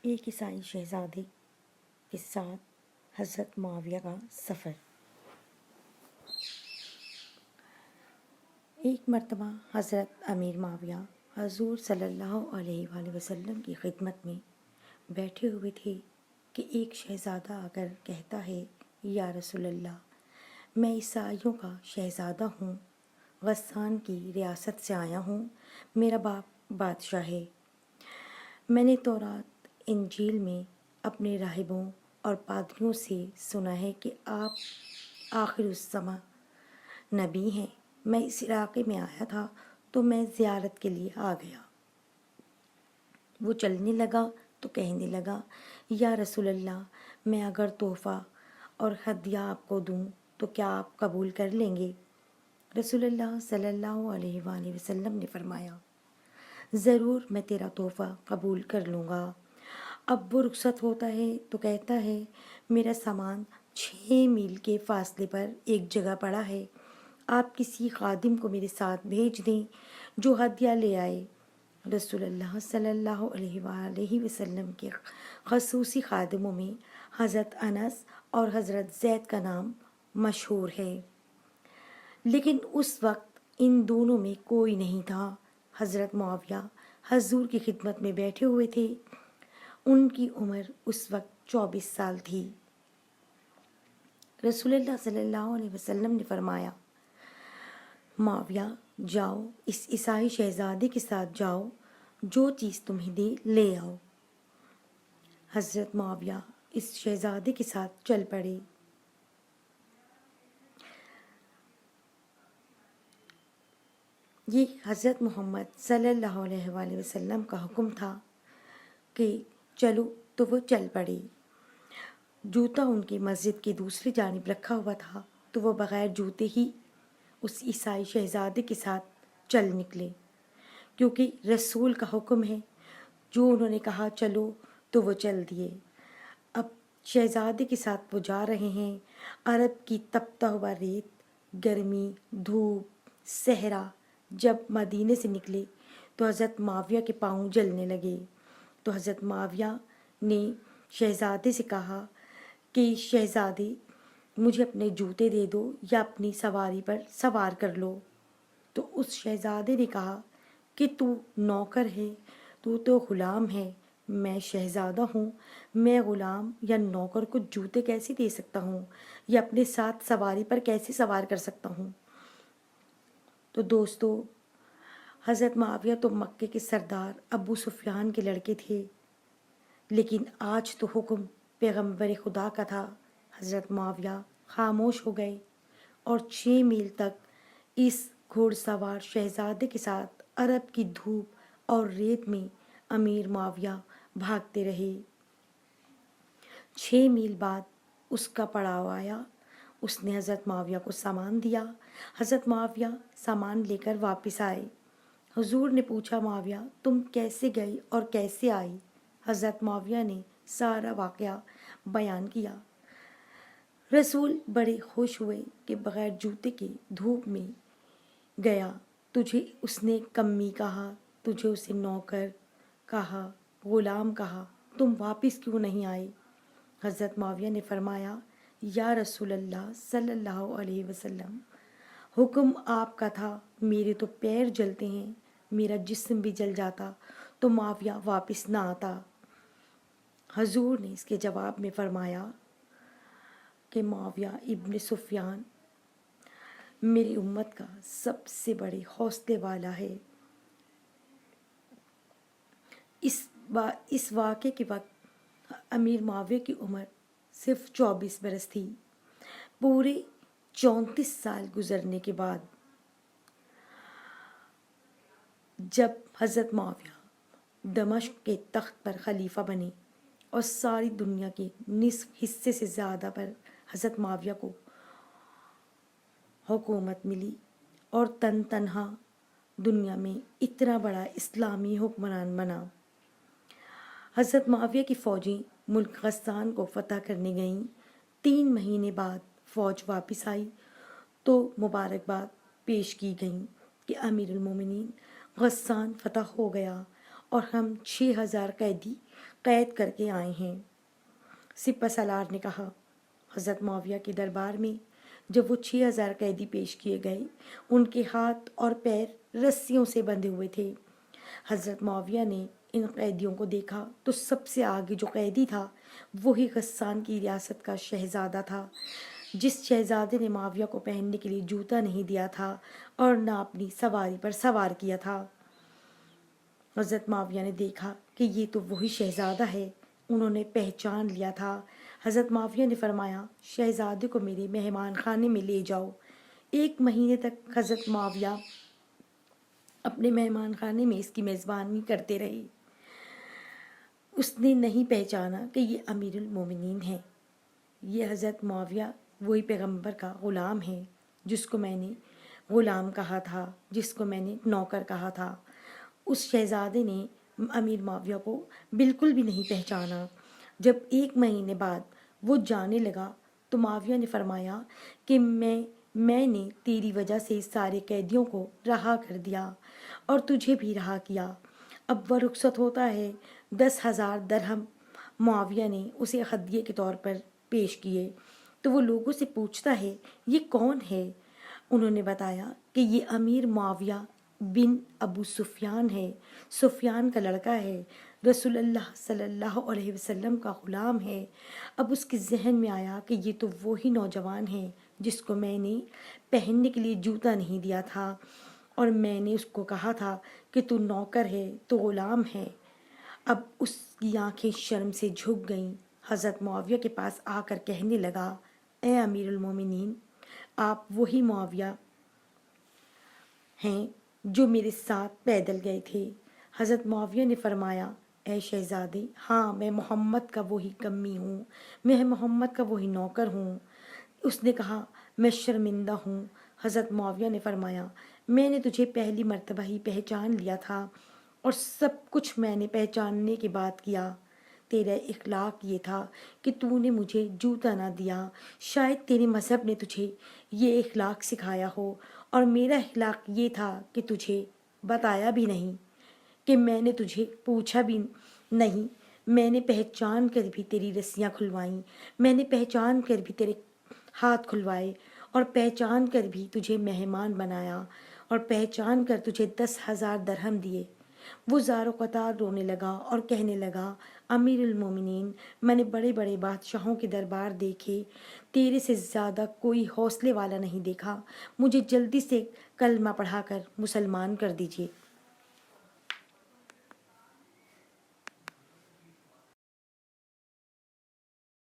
ایک عیسائی شہزادے کے ساتھ حضرت معاویہ کا سفر۔ ایک مرتبہ حضرت امیر معاویہ حضور صلی اللہ علیہ وآلہ وسلم کی خدمت میں بیٹھے ہوئے تھے کہ ایک شہزادہ آ کر کہتا ہے، یا رسول اللہ، میں عیسائیوں کا شہزادہ ہوں، غسان کی ریاست سے آیا ہوں، میرا باپ بادشاہ ہے۔ میں نے تورات انجیل میں اپنے راہبوں اور پادریوں سے سنا ہے کہ آپ آخر الزماں نبی ہیں۔ میں اس علاقے میں آیا تھا تو میں زیارت کے لیے آ گیا۔ وہ چلنے لگا تو کہنے لگا، یا رسول اللہ، میں اگر تحفہ اور ہدیہ آپ کو دوں تو کیا آپ قبول کر لیں گے؟ رسول اللہ صلی اللہ علیہ وآلہ وسلم نے فرمایا، ضرور میں تیرا تحفہ قبول کر لوں گا۔ اب وہ رخصت ہوتا ہے تو کہتا ہے، میرا سامان 6 میل کے فاصلے پر ایک جگہ پڑا ہے، آپ کسی خادم کو میرے ساتھ بھیج دیں جو ہدیہ لے آئے۔ رسول اللہ صلی اللہ علیہ وآلہ وسلم کے خصوصی خادموں میں حضرت انس اور حضرت زید کا نام مشہور ہے، لیکن اس وقت ان دونوں میں کوئی نہیں تھا۔ حضرت معاویہ حضور کی خدمت میں بیٹھے ہوئے تھے، ان کی عمر اس وقت 24 سال تھی۔ رسول اللہ صلی اللہ علیہ وسلم نے فرمایا، معاویہ، جاؤ اس عیسائی شہزادے کے ساتھ جاؤ، جو چیز تمہیں دے لے آؤ۔ حضرت معاویہ اس شہزادے کے ساتھ چل پڑے۔ یہ حضرت محمد صلی اللہ علیہ وآلہ وسلم کا حکم تھا کہ چلو، تو وہ چل پڑے۔ جوتا ان کی مسجد کی دوسری جانب رکھا ہوا تھا تو وہ بغیر جوتے ہی اس عیسائی شہزادے کے ساتھ چل نکلے، کیونکہ رسول کا حکم ہے، جو انہوں نے کہا چلو تو وہ چل دیے۔ اب شہزادے کے ساتھ وہ جا رہے ہیں۔ عرب کی تپتا ہوا ریت، گرمی، دھوپ، صحرا۔ جب مدینے سے نکلے تو حضرت معاویہ کے پاؤں جلنے لگے، تو حضرت معاویہ نے شہزادے سے کہا کہ شہزادے، مجھے اپنے جوتے دے دو یا اپنی سواری پر سوار کر لو۔ تو اس شہزادے نے کہا کہ تو نوکر ہے، تو غلام ہے، میں شہزادہ ہوں، میں غلام یا نوکر کو جوتے کیسے دے سکتا ہوں یا اپنے ساتھ سواری پر کیسے سوار کر سکتا ہوں؟ تو دوستو، حضرت معاویہ تو مکے کے سردار ابو سفیان کے لڑکے تھے، لیکن آج تو حکم پیغمبر خدا کا تھا۔ حضرت معاویہ خاموش ہو گئے اور 6 میل تک اس گھوڑ سوار شہزادے کے ساتھ عرب کی دھوپ اور ریت میں امیر معاویہ بھاگتے رہے۔ 6 میل بعد اس کا پڑاؤ آیا۔ اس نے حضرت معاویہ کو سامان دیا۔ حضرت معاویہ سامان لے کر واپس آئے۔ حضور نے پوچھا، معاویہ، تم کیسے گئے اور کیسے آئی؟ حضرت معاویہ نے سارا واقعہ بیان کیا۔ رسول بڑے خوش ہوئے کہ بغیر جوتے کے دھوپ میں گیا، تجھے اس نے کمی کہا، تجھے اسے نوکر کہا، غلام کہا، تم واپس کیوں نہیں آئے؟ حضرت معاویہ نے فرمایا، یا رسول اللہ صلی اللہ علیہ وسلم، حکم آپ کا تھا، میرے تو پیر جلتے ہیں، میرا جسم بھی جل جاتا تو معاویہ واپس نہ آتا۔ حضور نے اس کے جواب میں فرمایا کہ معاویہ ابن سفیان میری امت کا سب سے بڑے حوصلے والا ہے۔ اس واقعے کے وقت امیر معاویہ کی عمر صرف 24 برس تھی۔ پورے 34 سال گزرنے کے بعد جب حضرت معاویہ دمشق کے تخت پر خلیفہ بنے اور ساری دنیا کے نصف حصے سے زیادہ پر حضرت معاویہ کو حکومت ملی اور تنہا دنیا میں اتنا بڑا اسلامی حکمران بنا۔ حضرت معاویہ کی فوجیں ملک غسان کو فتح کرنے گئیں۔ 3 مہینے بعد فوج واپس آئی تو مبارکباد پیش کی گئیں کہ امیر المومنین، غسان فتح ہو گیا اور ہم 6000 قیدی قید کر کے آئے ہیں۔ سپہ سالار نے کہا، حضرت معاویہ کے دربار میں جب وہ 6000 قیدی پیش کیے گئے، ان کے ہاتھ اور پیر رسیوں سے بندھے ہوئے تھے۔ حضرت معاویہ نے ان قیدیوں کو دیکھا تو سب سے آگے جو قیدی تھا وہی غسان کی ریاست کا شہزادہ تھا، جس شہزادے نے معاویہ کو پہننے کے لیے جوتا نہیں دیا تھا اور نہ اپنی سواری پر سوار کیا تھا۔ حضرت معاویہ نے دیکھا کہ یہ تو وہی شہزادہ ہے، انہوں نے پہچان لیا تھا۔ حضرت معاویہ نے فرمایا، شہزادے کو میرے مہمان خانے میں لے جاؤ۔ 1 مہینے تک حضرت معاویہ اپنے مہمان خانے میں اس کی میزبانی کرتے رہے۔ اس نے نہیں پہچانا کہ یہ امیر المومنین ہے۔ یہ حضرت معاویہ وہی پیغمبر کا غلام ہے جس کو میں نے غلام کہا تھا، جس کو میں نے نوکر کہا تھا۔ اس شہزادے نے امیر معاویہ کو بالکل بھی نہیں پہچانا۔ جب 1 مہینے بعد وہ جانے لگا تو معاویہ نے فرمایا کہ میں نے تیری وجہ سے سارے قیدیوں کو رہا کر دیا اور تجھے بھی رہا کیا۔ اب وہ رخصت ہوتا ہے۔ 10,000 درہم معاویہ نے اسے ہدیے کے طور پر پیش کیے تو وہ لوگوں سے پوچھتا ہے، یہ کون ہے؟ انہوں نے بتایا کہ یہ امیر معاویہ بن ابو سفیان ہے، سفیان کا لڑکا ہے، رسول اللہ صلی اللہ علیہ وسلم کا غلام ہے۔ اب اس کے ذہن میں آیا کہ یہ تو وہی نوجوان ہے جس کو میں نے پہننے کے لیے جوتا نہیں دیا تھا اور میں نے اس کو کہا تھا کہ تو نوکر ہے، تو غلام ہے۔ اب اس کی آنکھیں شرم سے جھک گئیں۔ حضرت معاویہ کے پاس آ کر کہنے لگا، اے امیر المومنین، آپ وہی معاویہ ہیں جو میرے ساتھ پیدل گئے تھے۔ حضرت معاویہ نے فرمایا، اے شہزادے، ہاں میں محمد کا وہی کمی ہوں، میں محمد کا وہی نوکر ہوں۔ اس نے کہا، میں شرمندہ ہوں۔ حضرت معاویہ نے فرمایا، میں نے تجھے پہلی مرتبہ ہی پہچان لیا تھا اور سب کچھ میں نے پہچاننے کے بعد کیا۔ تیرا اخلاق یہ تھا کہ تو نے مجھے جوتا نہ دیا۔ شاید تیرے مذہب نے تجھے یہ اخلاق سکھایا ہو، اور میرا اخلاق یہ تھا کہ تجھے بتایا بھی نہیں، کہ میں نے تجھے پوچھا بھی نہیں۔ میں نے پہچان کر بھی تیری رسیاں کھلوائیں، میں نے پہچان کر بھی تیرے ہاتھ کھلوائے، اور پہچان کر بھی تجھے مہمان بنایا، اور پہچان کر تجھے 10,000 درہم دیے۔ وہ زار و قطار رونے لگا اور کہنے لگا، امیر المومنین، میں نے بڑے بڑے بادشاہوں کے دربار دیکھے، تیرے سے زیادہ کوئی حوصلے والا نہیں دیکھا۔ مجھے جلدی سے کلمہ پڑھا کر مسلمان کر دیجیے۔